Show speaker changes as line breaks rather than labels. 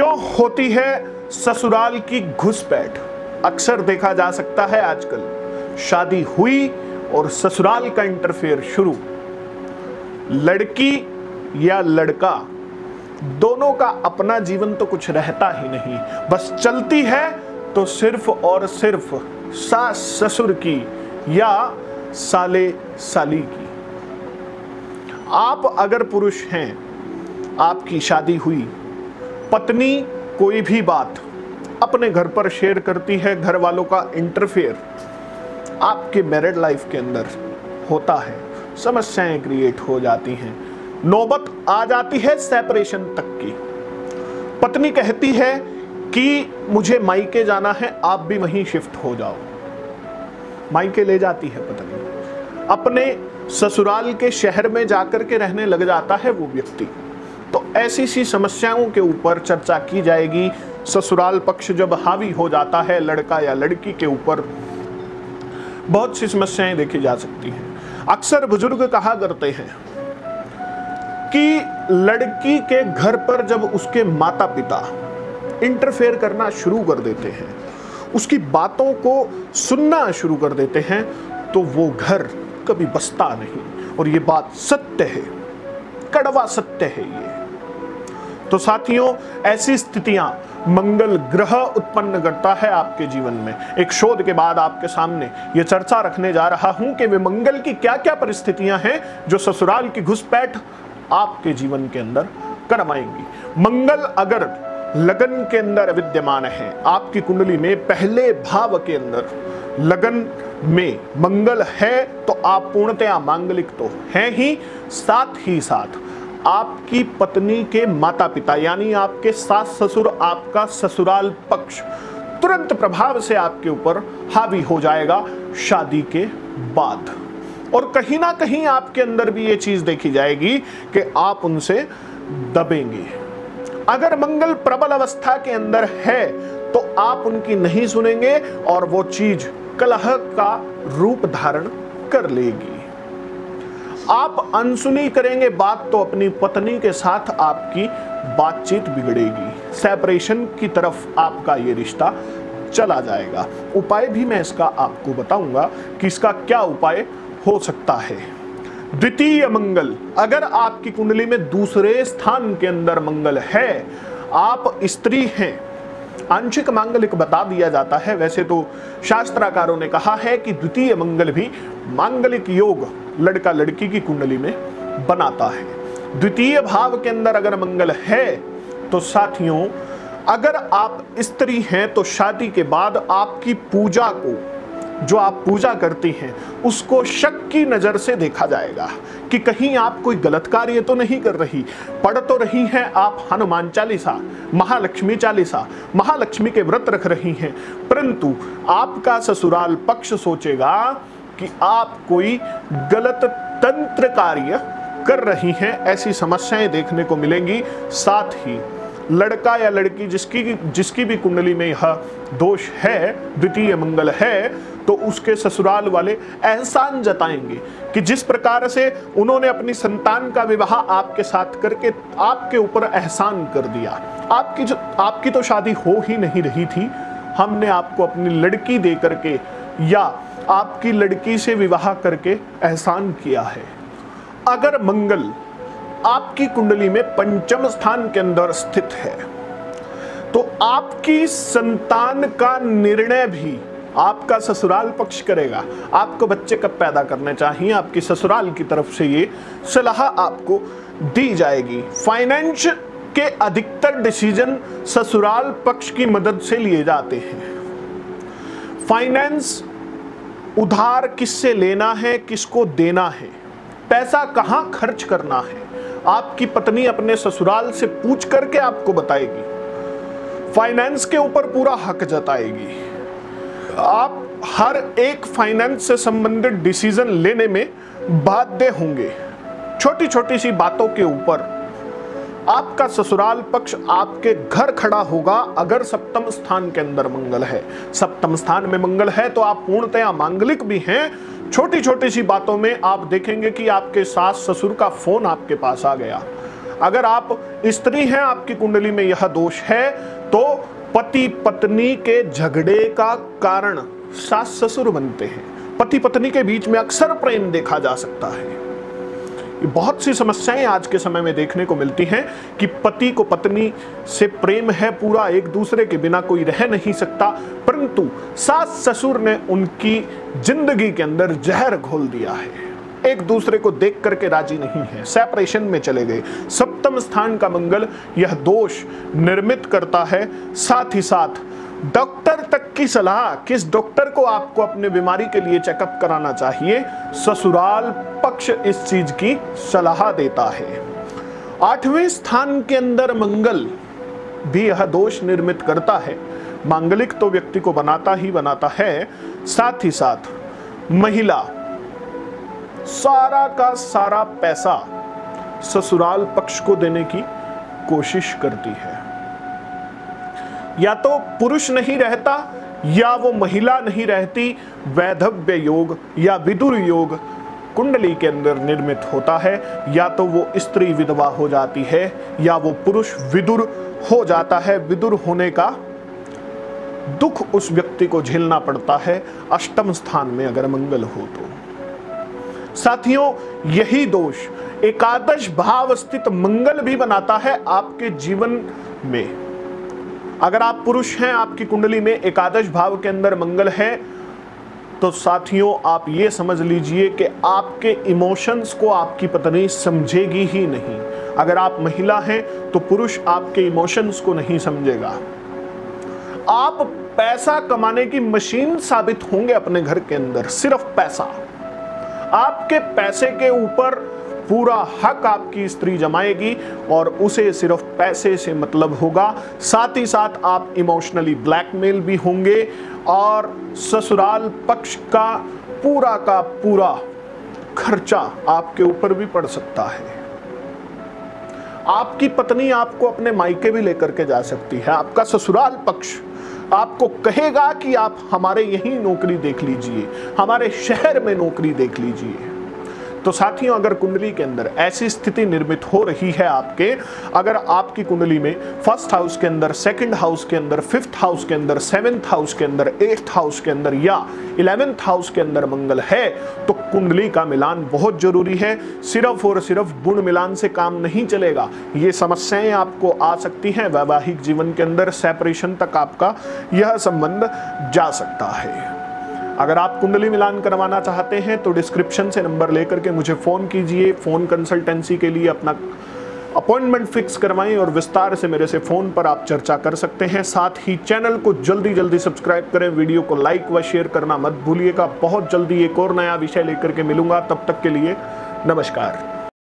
क्यों होती है ससुराल की घुसपैठ? अक्सर देखा जा सकता है आजकल शादी हुई और ससुराल का इंटरफेयर शुरू। लड़की या लड़का दोनों का अपना जीवन तो कुछ रहता ही नहीं, बस चलती है तो सिर्फ और सिर्फ सास ससुर की या साले साली की। आप अगर पुरुष हैं, आपकी शादी हुई, पत्नी कोई भी बात अपने घर पर शेयर करती है, घर वालों का इंटरफेयर आपके मैरिड लाइफ के अंदर होता है, समस्याएं क्रिएट हो जाती हैं, नौबत आ जाती है सेपरेशन तक की। पत्नी कहती है कि मुझे मायके जाना है, आप भी वहीं शिफ्ट हो जाओ। मायके ले जाती है पत्नी, अपने ससुराल के शहर में जाकर के रहने लग जाता है वो व्यक्ति। तो ऐसी सी समस्याओं के ऊपर चर्चा की जाएगी। ससुराल पक्ष जब हावी हो जाता है लड़का या लड़की के ऊपर, बहुत सी समस्याएं देखी जा सकती हैं। अक्सर बुजुर्ग कहा करते हैं कि लड़की के घर पर जब उसके माता पिता इंटरफेयर करना शुरू कर देते हैं, उसकी बातों को सुनना शुरू कर देते हैं, तो वो घर कभी बसता नहीं। और ये बात सत्य है, कड़वा सत्य है ये। तो साथियों, ऐसी स्थितियां मंगल ग्रह उत्पन्न करता है आपके जीवन में। एक शोध के बाद आपके सामने ये चर्चा रखने जा रहा हूं कि वे मंगल की क्या क्या परिस्थितियां हैं जो ससुराल की घुसपैठ आपके जीवन के अंदर करवाएंगी। मंगल अगर लगन के अंदर विद्यमान है, आपकी कुंडली में पहले भाव के अंदर लगन में मंगल है, तो आप पूर्णतया मांगलिक तो हैं ही, साथ ही साथ आपकी पत्नी के माता पिता यानी आपके सास ससुर, आपका ससुराल पक्ष तुरंत प्रभाव से आपके ऊपर हावी हो जाएगा शादी के बाद। और कहीं ना कहीं आपके अंदर भी ये चीज देखी जाएगी कि आप उनसे दबेंगे। अगर मंगल प्रबल अवस्था के अंदर है तो आप उनकी नहीं सुनेंगे और वो चीज कलह का रूप धारण कर लेगी। आप अनसुनी करेंगे बात तो अपनी पत्नी के साथ आपकी बातचीत बिगड़ेगी, सेपरेशन की तरफ आपका ये रिश्ता चला जाएगा। उपाय भी मैं इसका आपको बताऊंगा कि इसका क्या उपाय हो सकता है। द्वितीय मंगल, अगर आपकी कुंडली में दूसरे स्थान के अंदर मंगल है, आप स्त्री हैं, आंशिक मांगलिक बता दिया जाता है। वैसे तो शास्त्राकारों ने कहा है कि द्वितीय मंगल भी मांगलिक योग लड़का लड़की की कुंडली में बनाता है। द्वितीय भाव के अंदर अगर मंगल है तो साथियों, अगर आप स्त्री हैं तो शादी के बाद आपकी पूजा को, जो आप पूजा करती हैं, उसको शक की नजर से देखा जाएगा कि कहीं आप कोई गलत कार्य तो नहीं कर रही। पढ़ तो रही हैं आप हनुमान चालीसा, महालक्ष्मी चालीसा, महालक्ष्मी के व्रत रख रही हैं, परंतु आपका ससुराल पक्ष सोचेगा कि आप कोई गलत तंत्र कार्य कर रही हैं। ऐसी समस्याएं देखने को मिलेंगी। साथ ही लड़का या लड़की जिसकी भी कुंडली में यह दोष है, द्वितीय मंगल है, तो उसके ससुराल वाले एहसान जताएंगे कि जिस प्रकार से उन्होंने अपनी संतान का विवाह आपके साथ करके आपके ऊपर एहसान कर दिया। आपकी तो शादी हो ही नहीं रही थी, हमने आपको अपनी लड़की दे करके या आपकी लड़की से विवाह करके एहसान किया है। अगर मंगल आपकी कुंडली में पंचम स्थान के अंदर स्थित है तो आपकी संतान का निर्णय भी आपका ससुराल पक्ष करेगा। आपको बच्चे कब पैदा करने चाहिए, आपकी ससुराल की तरफ से ये सलाह आपको दी जाएगी। फाइनेंस के अधिकतर डिसीजन ससुराल पक्ष की मदद से लिए जाते हैं। फाइनेंस, उधार किससे लेना है, किसको देना है, पैसा कहां खर्च करना है, आपकी पत्नी अपने ससुराल से पूछ करके आपको बताएगी। फाइनेंस के ऊपर पूरा हक जताएगी। आप हर एक फाइनेंस से संबंधित डिसीजन लेने में बाध्य होंगे। छोटी छोटी सी बातों के ऊपर आपका ससुराल पक्ष आपके घर खड़ा होगा। अगर सप्तम स्थान के अंदर मंगल है, सप्तम स्थान में मंगल है, तो आप पूर्णतया मांगलिक भी हैं। छोटी छोटी सी बातों में आप देखेंगे कि आपके सास ससुर का फोन आपके पास आ गया, अगर आप स्त्री हैं, आपकी कुंडली में यह दोष है, तो पति पत्नी के झगड़े का कारण सास ससुर बनते हैं। पति पत्नी के बीच में अक्सर प्रेम देखा जा सकता है। ये बहुत सी समस्याएं आज के समय में देखने को मिलती हैं कि पति को पत्नी से प्रेम है पूरा, एक दूसरे के बिना कोई रह नहीं सकता, परंतु सास ससुर ने उनकी जिंदगी के अंदर जहर घोल दिया है, एक दूसरे को देख करके राजी नहीं है, सेपरेशन में चले गए। सप्तम स्थान का मंगल यह दोष निर्मित करता है। साथ ही साथ डॉक्टर तक की सलाह, किस डॉक्टर को आपको अपने बीमारी के लिए चेकअप कराना चाहिए, ससुराल पक्ष इस चीज की सलाह देता है। 8वें स्थान के अंदर मंगल भी यह दोष निर्मित करता है। मांगलिक तो व्यक्ति को बनाता ही बनाता है, साथ ही साथ महिला सारा का सारा पैसा ससुराल पक्ष को देने की कोशिश करती है। या तो पुरुष नहीं रहता या वो महिला नहीं रहती, वैधव्य योग या विदुर योग कुंडली के अंदर निर्मित होता है। या तो वो स्त्री विधवा हो जाती है या वो पुरुष विदुर हो जाता है। विदुर होने का दुख उस व्यक्ति को झेलना पड़ता है, अष्टम स्थान में अगर मंगल हो तो। साथियों, यही दोष एकादश भाव स्थित मंगल भी बनाता है आपके जीवन में। अगर आप पुरुष हैं, आपकी कुंडली में एकादश भाव के अंदर मंगल है, तो साथियों आप ये समझ लीजिए कि आपके इमोशंस को आपकी पत्नी समझेगी ही नहीं। अगर आप महिला हैं तो पुरुष आपके इमोशंस को नहीं समझेगा। आप पैसा कमाने की मशीन साबित होंगे अपने घर के अंदर, सिर्फ पैसा। आपके पैसे के ऊपर पूरा हक आपकी स्त्री जमाएगी और उसे सिर्फ पैसे से मतलब होगा। साथ ही साथ आप इमोशनली ब्लैकमेल भी होंगे और ससुराल पक्ष का पूरा खर्चा आपके ऊपर भी पड़ सकता है। आपकी पत्नी आपको अपने मायके भी लेकर के जा सकती है। आपका ससुराल पक्ष आपको कहेगा कि आप हमारे यहीं नौकरी देख लीजिए, हमारे शहर में नौकरी देख लीजिए। तो साथियों, अगर कुंडली के अंदर ऐसी स्थिति निर्मित हो रही है आपके, अगर आपकी कुंडली में फर्स्ट हाउस के अंदर, सेकंड हाउस के अंदर, फिफ्थ हाउस के अंदर, सेवेंथ हाउस के अंदर, एट्थ हाउस के अंदर या 11th हाउस के अंदर मंगल है, तो कुंडली का मिलान बहुत जरूरी है। सिर्फ और सिर्फ गुण मिलान से काम नहीं चलेगा। ये समस्याएं आपको आ सकती हैं, वैवाहिक जीवन के अंदर सेपरेशन तक आपका यह संबंध जा सकता है। अगर आप कुंडली मिलान करवाना चाहते हैं तो डिस्क्रिप्शन से नंबर लेकर के मुझे फ़ोन कीजिए। फ़ोन कंसल्टेंसी के लिए अपना अपॉइंटमेंट फिक्स करवाएं और विस्तार से मेरे से फ़ोन पर आप चर्चा कर सकते हैं। साथ ही चैनल को जल्दी सब्सक्राइब करें, वीडियो को लाइक व शेयर करना मत भूलिएगा। बहुत जल्दी एक और नया विषय लेकर के मिलूंगा, तब तक के लिए नमस्कार।